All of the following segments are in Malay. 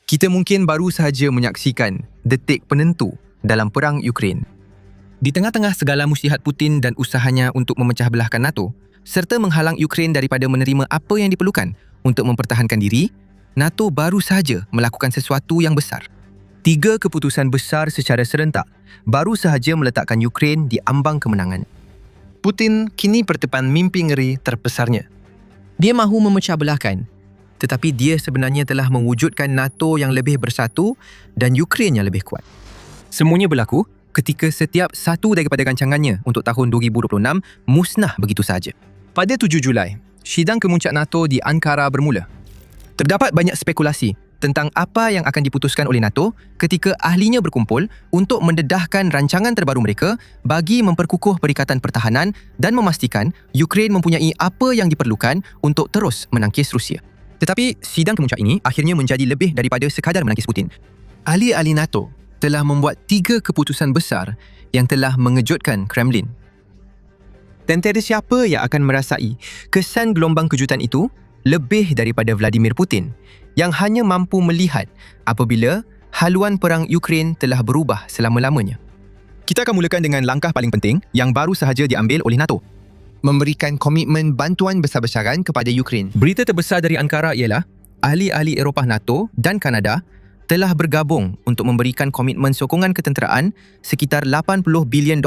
Kita mungkin baru sahaja menyaksikan detik penentu dalam perang Ukraine. Di tengah-tengah segala musyihat Putin dan usahanya untuk memecah belahkan NATO, serta menghalang Ukraine daripada menerima apa yang diperlukan untuk mempertahankan diri, NATO baru sahaja melakukan sesuatu yang besar. 3 keputusan besar secara serentak baru sahaja meletakkan Ukraine di ambang kemenangan. Putin kini berdepan mimpi ngeri terbesarnya. Dia mahu memecah belahkan, tetapi dia sebenarnya telah mewujudkan NATO yang lebih bersatu dan Ukraine yang lebih kuat. Semuanya berlaku ketika setiap satu daripada rancangannya untuk tahun 2026 musnah begitu sahaja. Pada 7 Julai, sidang kemuncak NATO di Ankara bermula. Terdapat banyak spekulasi tentang apa yang akan diputuskan oleh NATO ketika ahlinya berkumpul untuk mendedahkan rancangan terbaru mereka bagi memperkukuh perikatan pertahanan dan memastikan Ukraine mempunyai apa yang diperlukan untuk terus menangkis Rusia. Tetapi sidang kemuncak ini akhirnya menjadi lebih daripada sekadar menangkis Putin. Ahli-ahli NATO telah membuat 3 keputusan besar yang telah mengejutkan Kremlin. Dan tiada siapa yang akan merasai kesan gelombang kejutan itu lebih daripada Vladimir Putin yang hanya mampu melihat apabila haluan perang Ukraine telah berubah selama-lamanya. Kita akan mulakan dengan langkah paling penting yang baru sahaja diambil oleh NATO. Memberikan komitmen bantuan besar-besaran kepada Ukraine. Berita terbesar dari Ankara ialah ahli-ahli Eropah NATO dan Kanada telah bergabung untuk memberikan komitmen sokongan ketenteraan sekitar $80 bilion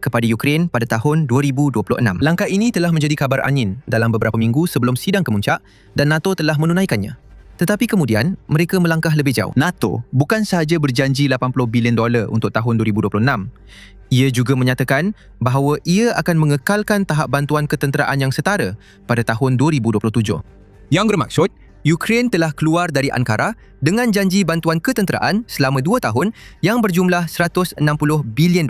kepada Ukraine pada tahun 2026. Langkah ini telah menjadi kabar angin dalam beberapa minggu sebelum sidang kemuncak dan NATO telah menunaikannya. Tetapi kemudian mereka melangkah lebih jauh. NATO bukan sahaja berjanji $80 bilion untuk tahun 2026. Ia juga menyatakan bahawa ia akan mengekalkan tahap bantuan ketenteraan yang setara pada tahun 2027. Yang bermaksud, Ukraine telah keluar dari Ankara dengan janji bantuan ketenteraan selama 2 tahun yang berjumlah $160 bilion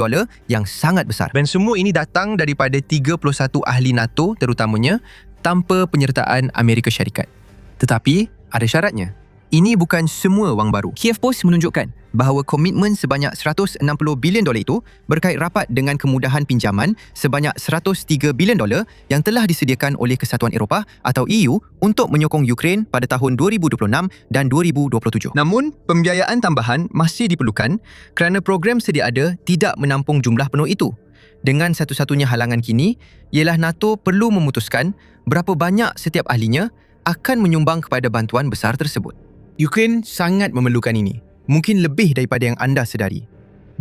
yang sangat besar. Dan semua ini datang daripada 31 ahli NATO terutamanya tanpa penyertaan Amerika Syarikat. Tetapi ada syaratnya. Ini bukan semua wang baru. Kiev Post menunjukkan bahawa komitmen sebanyak $160 bilion itu berkait rapat dengan kemudahan pinjaman sebanyak $103 bilion yang telah disediakan oleh Kesatuan Eropah atau EU untuk menyokong Ukraine pada tahun 2026 dan 2027. Namun, pembiayaan tambahan masih diperlukan kerana program sedia ada tidak menampung jumlah penuh itu. Dengan satu-satunya halangan kini ialah NATO perlu memutuskan berapa banyak setiap ahlinya akan menyumbang kepada bantuan besar tersebut. Ukraine sangat memerlukan ini, mungkin lebih daripada yang anda sedari.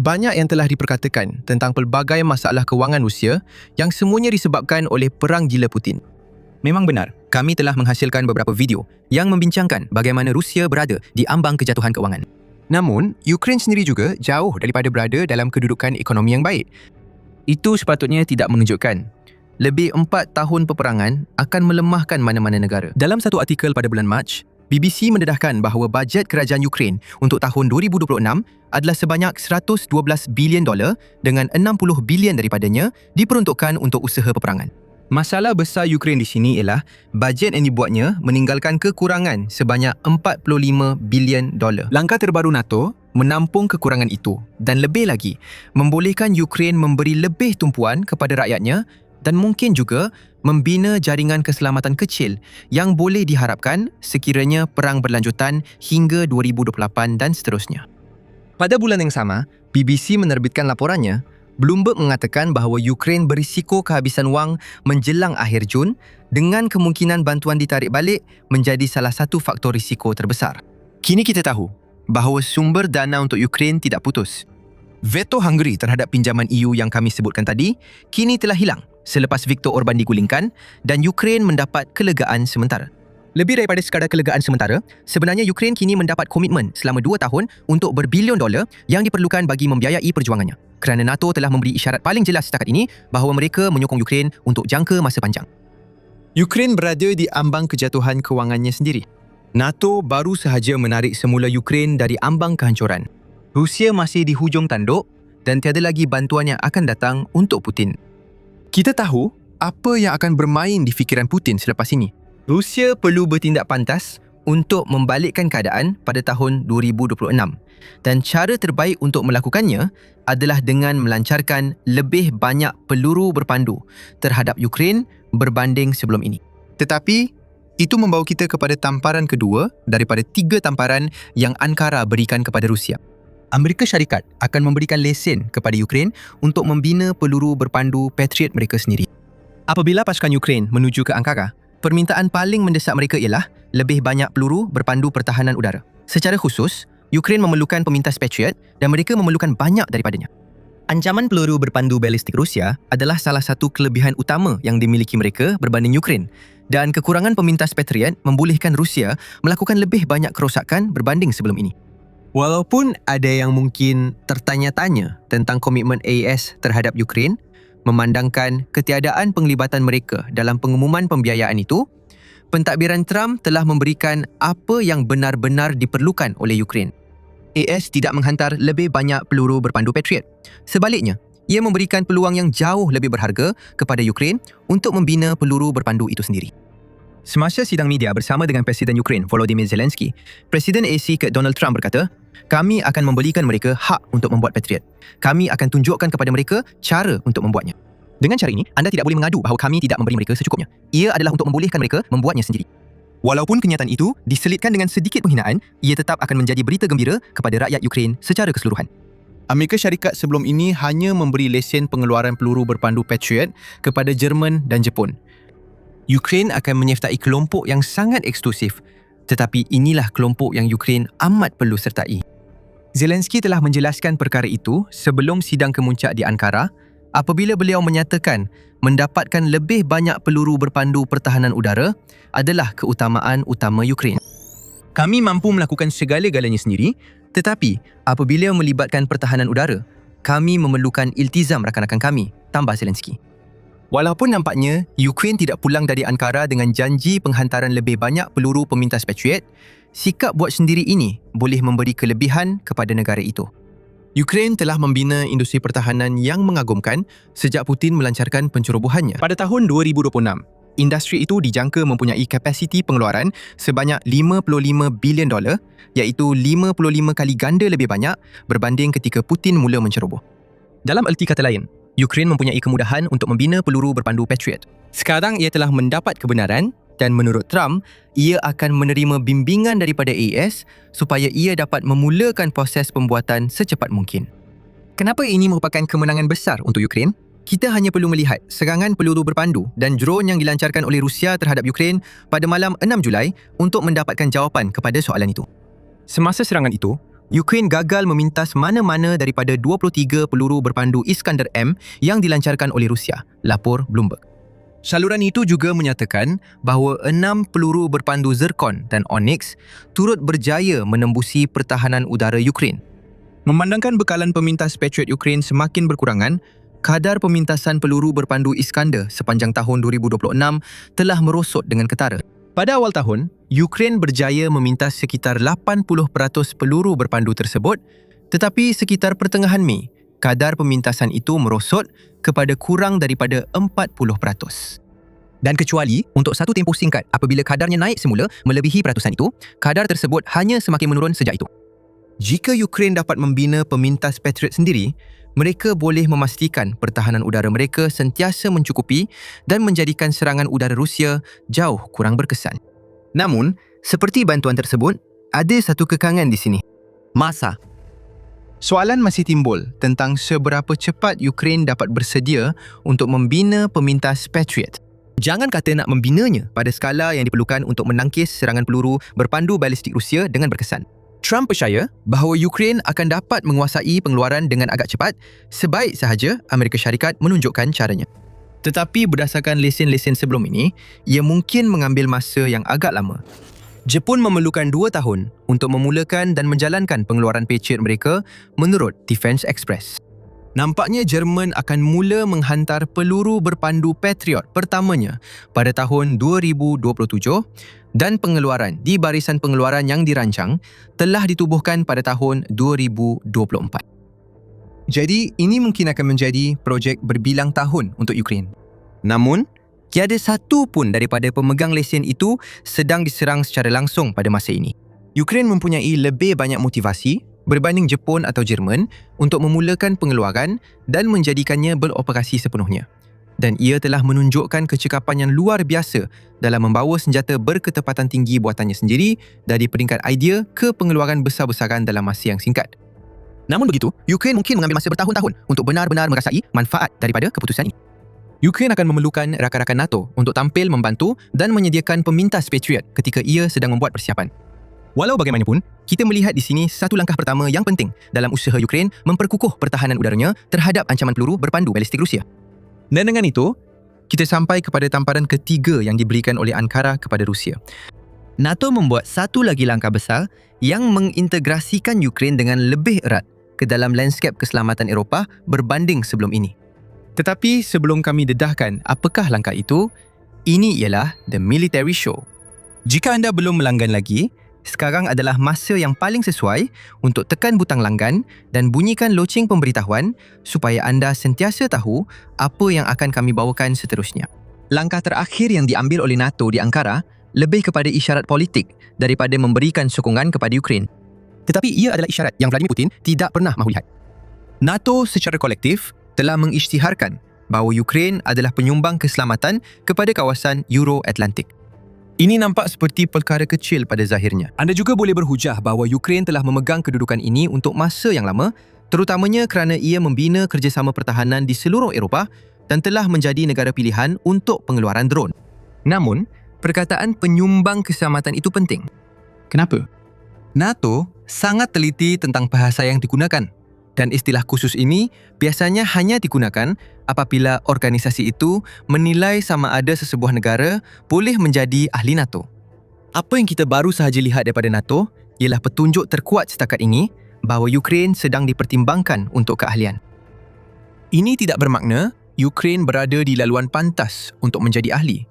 Banyak yang telah diperkatakan tentang pelbagai masalah kewangan Rusia yang semuanya disebabkan oleh perang gila Putin. Memang benar, kami telah menghasilkan beberapa video yang membincangkan bagaimana Rusia berada di ambang kejatuhan kewangan. Namun, Ukraine sendiri juga jauh daripada berada dalam kedudukan ekonomi yang baik. Itu sepatutnya tidak mengejutkan. Lebih 4 tahun peperangan akan melemahkan mana-mana negara. Dalam satu artikel pada bulan Mac, BBC mendedahkan bahawa bajet kerajaan Ukraine untuk tahun 2026 adalah sebanyak $112 bilion dengan 60 bilion daripadanya diperuntukkan untuk usaha peperangan. Masalah besar Ukraine di sini ialah bajet yang dibuatnya meninggalkan kekurangan sebanyak $45 bilion. Langkah terbaru NATO menampung kekurangan itu dan lebih lagi membolehkan Ukraine memberi lebih tumpuan kepada rakyatnya dan mungkin juga membina jaringan keselamatan kecil yang boleh diharapkan sekiranya perang berlanjutan hingga 2028 dan seterusnya. Pada bulan yang sama, BBC menerbitkan laporannya, Bloomberg mengatakan bahawa Ukraine berisiko kehabisan wang menjelang akhir Jun dengan kemungkinan bantuan ditarik balik menjadi salah satu faktor risiko terbesar. Kini kita tahu bahawa sumber dana untuk Ukraine tidak putus. Veto Hungary terhadap pinjaman EU yang kami sebutkan tadi kini telah hilang selepas Viktor Orban digulingkan dan Ukraine mendapat kelegaan sementara. Lebih daripada sekadar kelegaan sementara, sebenarnya Ukraine kini mendapat komitmen selama 2 tahun untuk berbilion dolar yang diperlukan bagi membiayai perjuangannya. Kerana NATO telah memberi isyarat paling jelas setakat ini bahawa mereka menyokong Ukraine untuk jangka masa panjang. Ukraine berada di ambang kejatuhan kewangannya sendiri. NATO baru sahaja menarik semula Ukraine dari ambang kehancuran. Rusia masih di hujung tanduk dan tiada lagi bantuan yang akan datang untuk Putin. Kita tahu apa yang akan bermain di fikiran Putin selepas ini. Rusia perlu bertindak pantas untuk membalikkan keadaan pada tahun 2026 dan cara terbaik untuk melakukannya adalah dengan melancarkan lebih banyak peluru berpandu terhadap Ukraine berbanding sebelum ini. Tetapi Itu membawa kita kepada tamparan kedua daripada 3 tamparan yang Ankara berikan kepada Rusia. Amerika Syarikat akan memberikan lesen kepada Ukraine untuk membina peluru berpandu Patriot mereka sendiri. Apabila pasukan Ukraine menuju ke Ankara, permintaan paling mendesak mereka ialah lebih banyak peluru berpandu pertahanan udara. Secara khusus, Ukraine memerlukan pemintas Patriot dan mereka memerlukan banyak daripadanya. Ancaman peluru berpandu balistik Rusia adalah salah satu kelebihan utama yang dimiliki mereka berbanding Ukraine, dan kekurangan pemintas Patriot membolehkan Rusia melakukan lebih banyak kerosakan berbanding sebelum ini. Walaupun ada yang mungkin tertanya-tanya tentang komitmen AS terhadap Ukraine, memandangkan ketiadaan penglibatan mereka dalam pengumuman pembiayaan itu, pentadbiran Trump telah memberikan apa yang benar-benar diperlukan oleh Ukraine. AS tidak menghantar lebih banyak peluru berpandu Patriot. Sebaliknya, ia memberikan peluang yang jauh lebih berharga kepada Ukraine untuk membina peluru berpandu itu sendiri. Semasa sidang media bersama dengan Presiden Ukraine Volodymyr Zelensky, Presiden AC Donald Trump berkata, "Kami akan memberikan mereka hak untuk membuat Patriot. Kami akan tunjukkan kepada mereka cara untuk membuatnya. Dengan cara ini, anda tidak boleh mengadu bahawa kami tidak memberi mereka secukupnya. Ia adalah untuk membolehkan mereka membuatnya sendiri." Walaupun kenyataan itu diselitkan dengan sedikit penghinaan, ia tetap akan menjadi berita gembira kepada rakyat Ukraine secara keseluruhan. Amerika Syarikat sebelum ini hanya memberi lesen pengeluaran peluru berpandu Patriot kepada Jerman dan Jepun. Ukraine akan menyertai kelompok yang sangat eksklusif, tetapi inilah kelompok yang Ukraine amat perlu sertai. Zelensky telah menjelaskan perkara itu sebelum sidang kemuncak di Ankara apabila beliau menyatakan mendapatkan lebih banyak peluru berpandu pertahanan udara adalah keutamaan utama Ukraine. Kami mampu melakukan segala-galanya sendiri, tetapi apabila melibatkan pertahanan udara, kami memerlukan iltizam rakan-rakan kami, tambah Zelensky. Walaupun nampaknya Ukraine tidak pulang dari Ankara dengan janji penghantaran lebih banyak peluru pemintas Patriot, sikap buat sendiri ini boleh memberi kelebihan kepada negara itu. Ukraine telah membina industri pertahanan yang mengagumkan sejak Putin melancarkan pencerobohannya. Pada tahun 2026, industri itu dijangka mempunyai kapasiti pengeluaran sebanyak $55 bilion, iaitu 55 kali ganda lebih banyak berbanding ketika Putin mula menceroboh. Dalam erti kata lain, Ukraine mempunyai kemudahan untuk membina peluru berpandu Patriot. Sekarang ia telah mendapat kebenaran dan menurut Trump, ia akan menerima bimbingan daripada AS supaya ia dapat memulakan proses pembuatan secepat mungkin. Kenapa ini merupakan kemenangan besar untuk Ukraine? Kita hanya perlu melihat serangan peluru berpandu dan drone yang dilancarkan oleh Rusia terhadap Ukraine pada malam 6 Julai untuk mendapatkan jawapan kepada soalan itu. Semasa serangan itu, Ukraine gagal memintas mana-mana daripada 23 peluru berpandu Iskander-M yang dilancarkan oleh Rusia, lapor Bloomberg. Saluran itu juga menyatakan bahawa 6 peluru berpandu Zircon dan Onyx turut berjaya menembusi pertahanan udara Ukraine. Memandangkan bekalan pemintas Patriot Ukraine semakin berkurangan, kadar pemintasan peluru berpandu Iskander sepanjang tahun 2026 telah merosot dengan ketara. Pada awal tahun, Ukraine berjaya memintas sekitar 80% peluru berpandu tersebut, tetapi sekitar pertengahan Mei, kadar pemintasan itu merosot kepada kurang daripada 40%. Dan kecuali untuk satu tempoh singkat apabila kadarnya naik semula melebihi peratusan itu, kadar tersebut hanya semakin menurun sejak itu. Jika Ukraine dapat membina pemintas Patriot sendiri, mereka boleh memastikan pertahanan udara mereka sentiasa mencukupi dan menjadikan serangan udara Rusia jauh kurang berkesan. Namun, seperti bantuan tersebut, ada satu kekangan di sini. Masa. Soalan masih timbul tentang seberapa cepat Ukraine dapat bersedia untuk membina pemintas Patriot. Jangan kata nak membinanya pada skala yang diperlukan untuk menangkis serangan peluru berpandu balistik Rusia dengan berkesan. Trump percaya bahawa Ukraine akan dapat menguasai pengeluaran dengan agak cepat sebaik sahaja Amerika Syarikat menunjukkan caranya. Tetapi berdasarkan lesen-lesen sebelum ini, ia mungkin mengambil masa yang agak lama. Jepun memerlukan 2 tahun untuk memulakan dan menjalankan pengeluaran Patriot mereka menurut Defense Express. Nampaknya Jerman akan mula menghantar peluru berpandu Patriot pertamanya pada tahun 2027 dan pengeluaran di barisan pengeluaran yang dirancang telah ditubuhkan pada tahun 2024. Jadi, ini mungkin akan menjadi projek berbilang tahun untuk Ukraine. Namun, tiada satu pun daripada pemegang lesen itu sedang diserang secara langsung pada masa ini. Ukraine mempunyai lebih banyak motivasi berbanding Jepun atau Jerman untuk memulakan pengeluaran dan menjadikannya beroperasi sepenuhnya. dan ia telah menunjukkan kecekapan yang luar biasa dalam membawa senjata berketepatan tinggi buatannya sendiri dari peringkat idea ke pengeluaran besar-besaran dalam masa yang singkat. Namun begitu, Ukraine mungkin mengambil masa bertahun-tahun untuk benar-benar merasai manfaat daripada keputusan ini. Ukraine akan memerlukan rakan-rakan NATO untuk tampil membantu dan menyediakan pemintas Patriot ketika ia sedang membuat persiapan. Walau bagaimanapun, kita melihat di sini satu langkah pertama yang penting dalam usaha Ukraine memperkukuh pertahanan udaranya terhadap ancaman peluru berpandu balistik Rusia. Dan dengan itu, kita sampai kepada tamparan ketiga yang diberikan oleh Ankara kepada Rusia. NATO membuat satu lagi langkah besar yang mengintegrasikan Ukraine dengan lebih erat ke dalam lanskap keselamatan Eropah berbanding sebelum ini. Tetapi sebelum kami dedahkan apakah langkah itu, ini ialah The Military Show. Jika anda belum melanggan lagi, sekarang adalah masa yang paling sesuai untuk tekan butang langgan dan bunyikan loceng pemberitahuan supaya anda sentiasa tahu apa yang akan kami bawakan seterusnya. Langkah terakhir yang diambil oleh NATO di Ankara lebih kepada isyarat politik daripada memberikan sokongan kepada Ukraine. Tetapi ia adalah isyarat yang Vladimir Putin tidak pernah mahu lihat. NATO secara kolektif telah mengisytiharkan bahawa Ukraine adalah penyumbang keselamatan kepada kawasan Euro-Atlantik. Ini nampak seperti perkara kecil pada zahirnya. Anda juga boleh berhujah bahawa Ukraine telah memegang kedudukan ini untuk masa yang lama, terutamanya kerana ia membina kerjasama pertahanan di seluruh Eropah dan telah menjadi negara pilihan untuk pengeluaran drone. Namun, perkataan penyumbang keselamatan itu penting. Kenapa? NATO sangat teliti tentang bahasa yang digunakan dan istilah khusus ini biasanya hanya digunakan apabila organisasi itu menilai sama ada sesebuah negara boleh menjadi ahli NATO. Apa yang kita baru sahaja lihat daripada NATO ialah petunjuk terkuat setakat ini bahawa Ukraine sedang dipertimbangkan untuk keahlian. Ini tidak bermakna Ukraine berada di laluan pantas untuk menjadi ahli.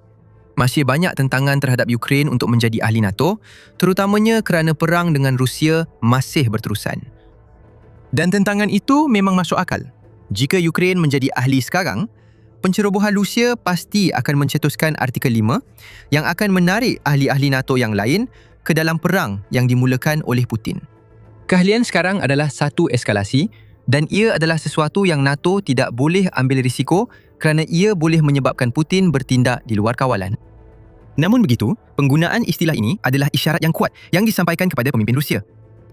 Masih banyak tentangan terhadap Ukraine untuk menjadi ahli NATO, terutamanya kerana perang dengan Rusia masih berterusan. Dan tentangan itu memang masuk akal. Jika Ukraine menjadi ahli sekarang, pencerobohan Rusia pasti akan mencetuskan Artikel 5 yang akan menarik ahli-ahli NATO yang lain ke dalam perang yang dimulakan oleh Putin. Keahlian sekarang adalah satu eskalasi dan ia adalah sesuatu yang NATO tidak boleh ambil risiko kerana ia boleh menyebabkan Putin bertindak di luar kawalan. Namun begitu, penggunaan istilah ini adalah isyarat yang kuat yang disampaikan kepada pemimpin Rusia.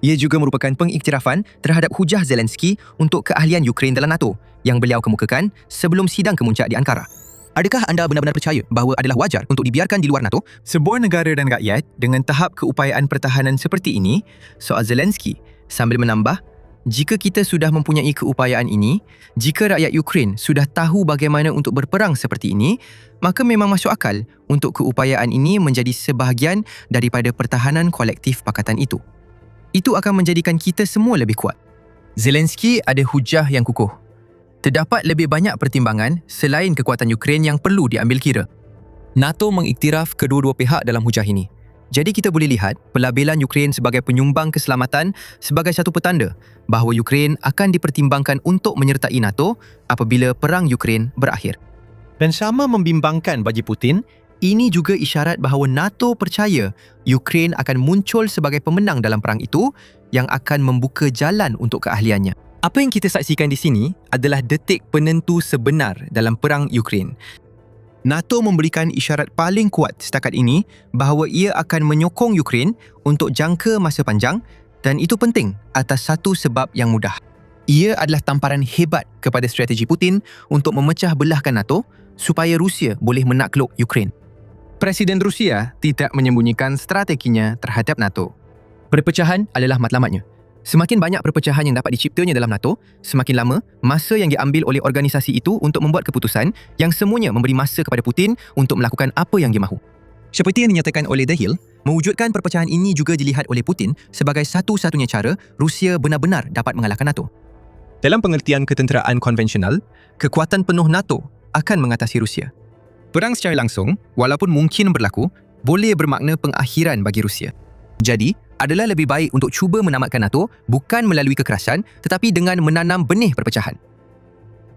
Ia juga merupakan pengiktirafan terhadap hujah Zelensky untuk keahlian Ukraine dalam NATO yang beliau kemukakan sebelum sidang kemuncak di Ankara. Adakah anda benar-benar percaya bahawa adalah wajar untuk dibiarkan di luar NATO sebuah negara dan rakyat dengan tahap keupayaan pertahanan seperti ini? Soal Zelensky sambil menambah, jika kita sudah mempunyai keupayaan ini, jika rakyat Ukraine sudah tahu bagaimana untuk berperang seperti ini, maka memang masuk akal untuk keupayaan ini menjadi sebahagian daripada pertahanan kolektif pakatan itu. Itu akan menjadikan kita semua lebih kuat. Zelensky ada hujah yang kukuh. Terdapat lebih banyak pertimbangan selain kekuatan Ukraine yang perlu diambil kira. NATO mengiktiraf kedua-dua pihak dalam hujah ini. Jadi kita boleh lihat pelabelan Ukraine sebagai penyumbang keselamatan sebagai satu petanda bahawa Ukraine akan dipertimbangkan untuk menyertai NATO apabila perang Ukraine berakhir. Dan sama membimbangkan bagi Putin, ini juga isyarat bahawa NATO percaya Ukraine akan muncul sebagai pemenang dalam perang itu yang akan membuka jalan untuk keahliannya. Apa yang kita saksikan di sini adalah detik penentu sebenar dalam perang Ukraine. NATO memberikan isyarat paling kuat setakat ini bahawa ia akan menyokong Ukraine untuk jangka masa panjang dan itu penting atas satu sebab yang mudah. Ia adalah tamparan hebat kepada strategi Putin untuk memecah belahkan NATO supaya Rusia boleh menakluk Ukraine. Presiden Rusia tidak menyembunyikan strateginya terhadap NATO. Perpecahan adalah matlamatnya. Semakin banyak perpecahan yang dapat diciptanya dalam NATO, semakin lama masa yang diambil oleh organisasi itu untuk membuat keputusan yang semuanya memberi masa kepada Putin untuk melakukan apa yang dia mahu. Seperti yang dinyatakan oleh The Hill, mewujudkan perpecahan ini juga dilihat oleh Putin sebagai satu-satunya cara Rusia benar-benar dapat mengalahkan NATO. Dalam pengertian ketenteraan konvensional, kekuatan penuh NATO akan mengatasi Rusia. Perang secara langsung, walaupun mungkin berlaku, boleh bermakna pengakhiran bagi Rusia. Jadi, adalah lebih baik untuk cuba menamatkan NATO bukan melalui kekerasan tetapi dengan menanam benih perpecahan.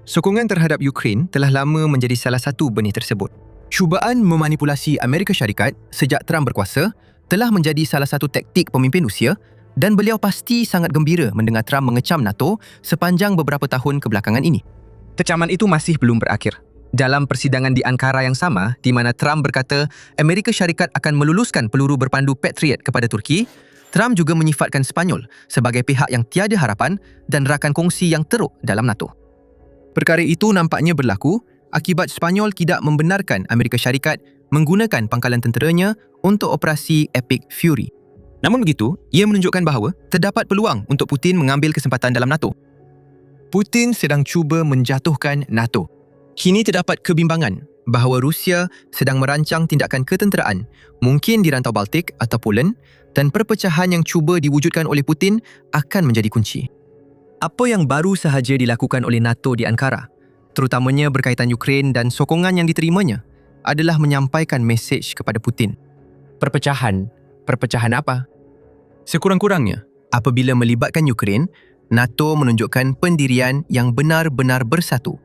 Sokongan terhadap Ukraine telah lama menjadi salah satu benih tersebut. Cubaan memanipulasi Amerika Syarikat sejak Trump berkuasa telah menjadi salah satu taktik pemimpin Rusia dan beliau pasti sangat gembira mendengar Trump mengecam NATO sepanjang beberapa tahun kebelakangan ini. Kecaman itu masih belum berakhir. Dalam persidangan di Ankara yang sama, di mana Trump berkata Amerika Syarikat akan meluluskan peluru berpandu Patriot kepada Turki, Trump juga menyifatkan Sepanyol sebagai pihak yang tiada harapan dan rakan kongsi yang teruk dalam NATO. Perkara itu nampaknya berlaku akibat Sepanyol tidak membenarkan Amerika Syarikat menggunakan pangkalan tenteranya untuk operasi Epic Fury. Namun begitu, ia menunjukkan bahawa terdapat peluang untuk Putin mengambil kesempatan dalam NATO. Putin sedang cuba menjatuhkan NATO. Kini terdapat kebimbangan bahawa Rusia sedang merancang tindakan ketenteraan, mungkin di rantau Baltik atau Poland, dan perpecahan yang cuba diwujudkan oleh Putin akan menjadi kunci. Apa yang baru sahaja dilakukan oleh NATO di Ankara, terutamanya berkaitan Ukraine dan sokongan yang diterimanya, adalah menyampaikan mesej kepada Putin. Perpecahan? Perpecahan apa? Sekurang-kurangnya, apabila melibatkan Ukraine, NATO menunjukkan pendirian yang benar-benar bersatu,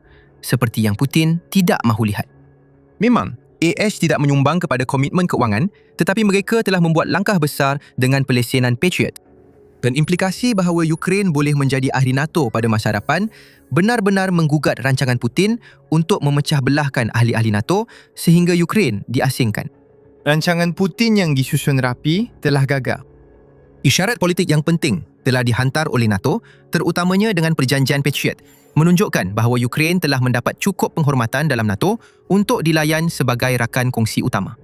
seperti yang Putin tidak mahu lihat. Memang, AS tidak menyumbang kepada komitmen keuangan, tetapi mereka telah membuat langkah besar dengan pelesenan Patriot. Dan implikasi bahawa Ukraine boleh menjadi ahli NATO pada masa hadapan benar-benar menggugat rancangan Putin untuk memecah belahkan ahli-ahli NATO sehingga Ukraine diasingkan. Rancangan Putin yang disusun rapi telah gagal. Isyarat politik yang penting telah dihantar oleh NATO, terutamanya dengan perjanjian Patriot, menunjukkan bahawa Ukraine telah mendapat cukup penghormatan dalam NATO untuk dilayan sebagai rakan kongsi utama.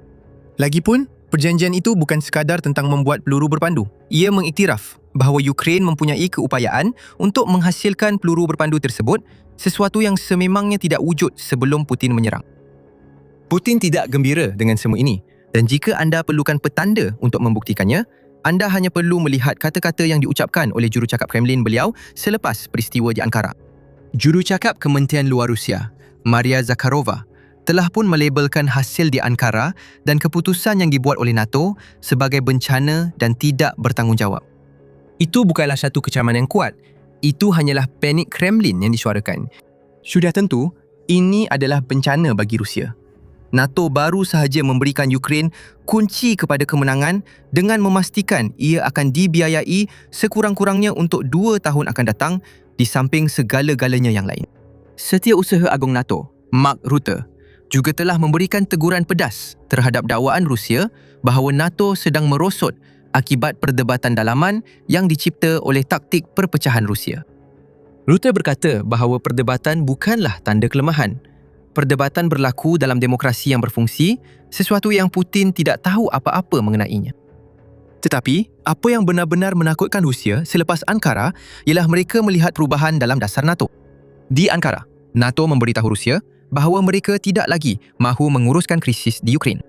Lagipun, perjanjian itu bukan sekadar tentang membuat peluru berpandu. Ia mengiktiraf bahawa Ukraine mempunyai keupayaan untuk menghasilkan peluru berpandu tersebut, sesuatu yang sememangnya tidak wujud sebelum Putin menyerang. Putin tidak gembira dengan semua ini, dan jika anda perlukan petanda untuk membuktikannya, anda hanya perlu melihat kata-kata yang diucapkan oleh jurucakap Kremlin beliau selepas peristiwa di Ankara. Jurucakap Kementerian Luar Rusia, Maria Zakharova, telah pun melabelkan hasil di Ankara dan keputusan yang dibuat oleh NATO sebagai bencana dan tidak bertanggungjawab. Itu bukanlah satu kecaman yang kuat. Itu hanyalah panik Kremlin yang disuarakan. Sudah tentu, ini adalah bencana bagi Rusia. NATO baru sahaja memberikan Ukraine kunci kepada kemenangan dengan memastikan ia akan dibiayai sekurang-kurangnya untuk 2 tahun akan datang di samping segala-galanya yang lain. Setiausaha Agung NATO, Mark Rutte, juga telah memberikan teguran pedas terhadap dakwaan Rusia bahawa NATO sedang merosot akibat perdebatan dalaman yang dicipta oleh taktik perpecahan Rusia. Rutte berkata bahawa perdebatan bukanlah tanda kelemahan. Perdebatan berlaku dalam demokrasi yang berfungsi, sesuatu yang Putin tidak tahu apa-apa mengenainya. Tetapi, apa yang benar-benar menakutkan Rusia selepas Ankara ialah mereka melihat perubahan dalam dasar NATO. Di Ankara, NATO memberitahu Rusia bahawa mereka tidak lagi mahu menguruskan krisis di Ukraine.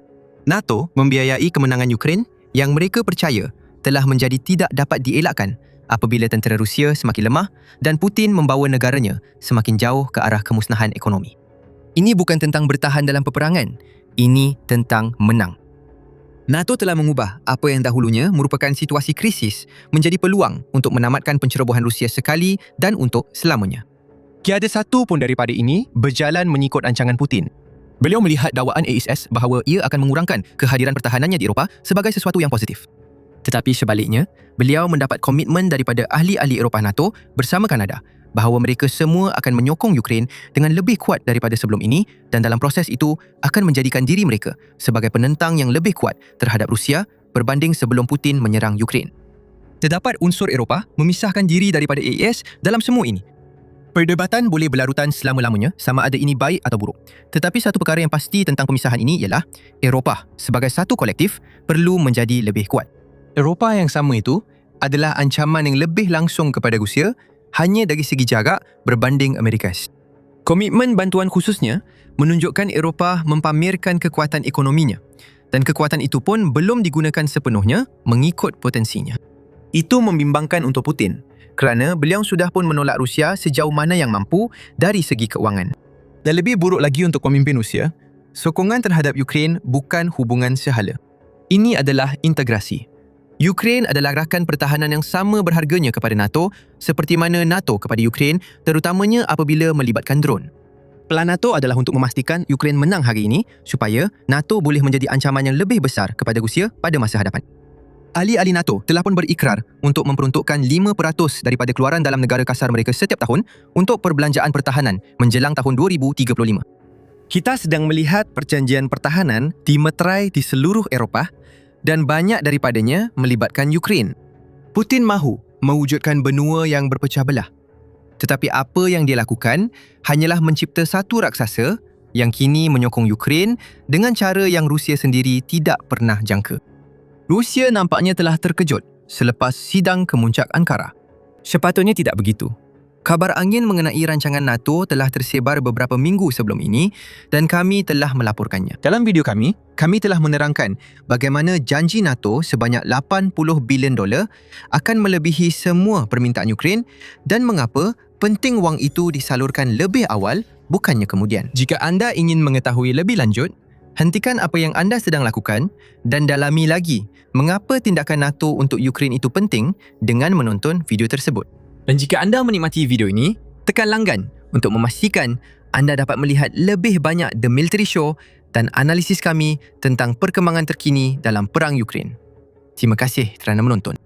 NATO membiayai kemenangan Ukraine yang mereka percaya telah menjadi tidak dapat dielakkan apabila tentera Rusia semakin lemah dan Putin membawa negaranya semakin jauh ke arah kemusnahan ekonomi. Ini bukan tentang bertahan dalam peperangan, ini tentang menang. NATO telah mengubah apa yang dahulunya merupakan situasi krisis menjadi peluang untuk menamatkan pencerobohan Rusia sekali dan untuk selamanya. Tiada satu pun daripada ini berjalan mengikut rancangan Putin. Beliau melihat dakwaan ASS bahawa ia akan mengurangkan kehadiran pertahanannya di Eropah sebagai sesuatu yang positif. Tetapi sebaliknya, beliau mendapat komitmen daripada ahli-ahli Eropah NATO bersama Kanada bahawa mereka semua akan menyokong Ukraine dengan lebih kuat daripada sebelum ini dan dalam proses itu akan menjadikan diri mereka sebagai penentang yang lebih kuat terhadap Rusia berbanding sebelum Putin menyerang Ukraine. Terdapat unsur Eropah memisahkan diri daripada AES dalam semua ini. Perdebatan boleh berlarutan selama-lamanya sama ada ini baik atau buruk. Tetapi satu perkara yang pasti tentang pemisahan ini ialah Eropah sebagai satu kolektif perlu menjadi lebih kuat. Eropah yang sama itu adalah ancaman yang lebih langsung kepada Rusia hanya dari segi jarak berbanding Amerika. Komitmen bantuan khususnya menunjukkan Eropah mempamerkan kekuatan ekonominya dan kekuatan itu pun belum digunakan sepenuhnya mengikut potensinya. Itu membimbangkan untuk Putin kerana beliau sudah pun menolak Rusia sejauh mana yang mampu dari segi keuangan. Dan lebih buruk lagi untuk pemimpin Rusia, sokongan terhadap Ukraine bukan hubungan sehala. Ini adalah integrasi. Ukraine adalah rakan pertahanan yang sama berharganya kepada NATO seperti mana NATO kepada Ukraine, terutamanya apabila melibatkan drone. Pelan NATO adalah untuk memastikan Ukraine menang hari ini supaya NATO boleh menjadi ancaman yang lebih besar kepada Rusia pada masa hadapan. Ahli-ahli NATO telah pun berikrar untuk memperuntukkan 5% daripada keluaran dalam negara kasar mereka setiap tahun untuk perbelanjaan pertahanan menjelang tahun 2035. Kita sedang melihat perjanjian pertahanan dimeterai di seluruh Eropah dan banyak daripadanya melibatkan Ukraine. Putin mahu mewujudkan benua yang berpecah belah. Tetapi apa yang dia lakukan hanyalah mencipta satu raksasa yang kini menyokong Ukraine dengan cara yang Rusia sendiri tidak pernah jangka. Rusia nampaknya telah terkejut selepas sidang kemuncak Ankara. Sepatutnya tidak begitu. Kabar angin mengenai rancangan NATO telah tersebar beberapa minggu sebelum ini dan kami telah melaporkannya. Dalam video kami telah menerangkan bagaimana janji NATO sebanyak $80 bilion akan melebihi semua permintaan Ukraine dan mengapa penting wang itu disalurkan lebih awal bukannya kemudian. Jika anda ingin mengetahui lebih lanjut, hentikan apa yang anda sedang lakukan dan dalami lagi mengapa tindakan NATO untuk Ukraine itu penting dengan menonton video tersebut. Dan jika anda menikmati video ini, tekan langgan untuk memastikan anda dapat melihat lebih banyak The Military Show dan analisis kami tentang perkembangan terkini dalam perang Ukraine. Terima kasih kerana menonton.